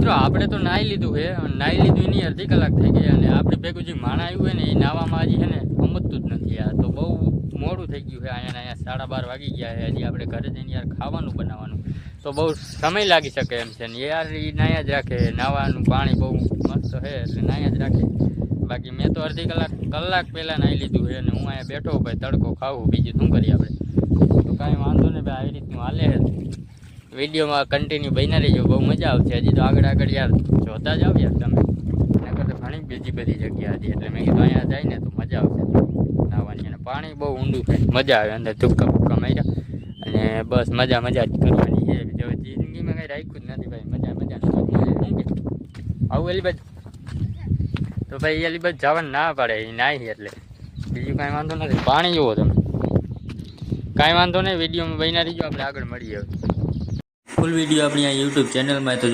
મિત્રો આપણે તો નાહી લીધું છે, નાહી લીધું એની અડધી કલાક થઈ ગઈ અને આપણી ભેગું જે માણા આવ્યું હોય ને એ નાવામાં હજી છે ને સમજતું જ નથી યાર. તો બહુ મોડું થઈ ગયું છે, અહીંયા 12:30 વાગી ગયા છે. હજી આપણે ઘરે જઈને યાર ખાવાનું બનાવવાનું તો બહુ સમય લાગી શકે એમ છે ને યાર. એ નાયા જ રાખે, નાવાનું પાણી બહુ મસ્ત છે એટલે નાયા જ રાખે. બાકી મેં તો અડધી કલાક પહેલાં નાહી લીધું છે અને હું અહીંયા બેઠો ભાઈ તડકો ખાવું, બીજું શું કરીએ આપણે. તો કાંઈ વાંધો નહીં ભાઈ, આવી રીતનું હાલે છે. વિડીયોમાં કન્ટિન્યુ બન્યા રહીજો, બહુ મજા આવશે. હજી તો આગળ યાર જોતા જાવ યાર તમે. એના કરતાં ઘણી બીજી બધી જગ્યા હતી એટલે મેં કીધું અહીંયા જાય ને તો મજા આવશે નાહવાની. અને પાણી બહુ ઊંડું થાય, મજા આવે. અંદર ધુક્કા ફુક્કા માર્યા અને બસ મજા જ કરવાની છે. જો જિંદગીમાં કંઈ રાખ્યું જ નથી ભાઈ, મજા આવું એલી બાજુ. તો ભાઈ એલી બાજુ જવાનું ના પડે, એ નાહી એટલે બીજું કાંઈ વાંધો નથી. પાણી જુઓ તમે, કાંઈ વાંધો નહીં. વિડીયોમાં બન્યા રહીજો, આપણે આગળ મળીએ. ફૂલ વિડીયો આપણી આ યુટ્યુબ ચેનલમાં તો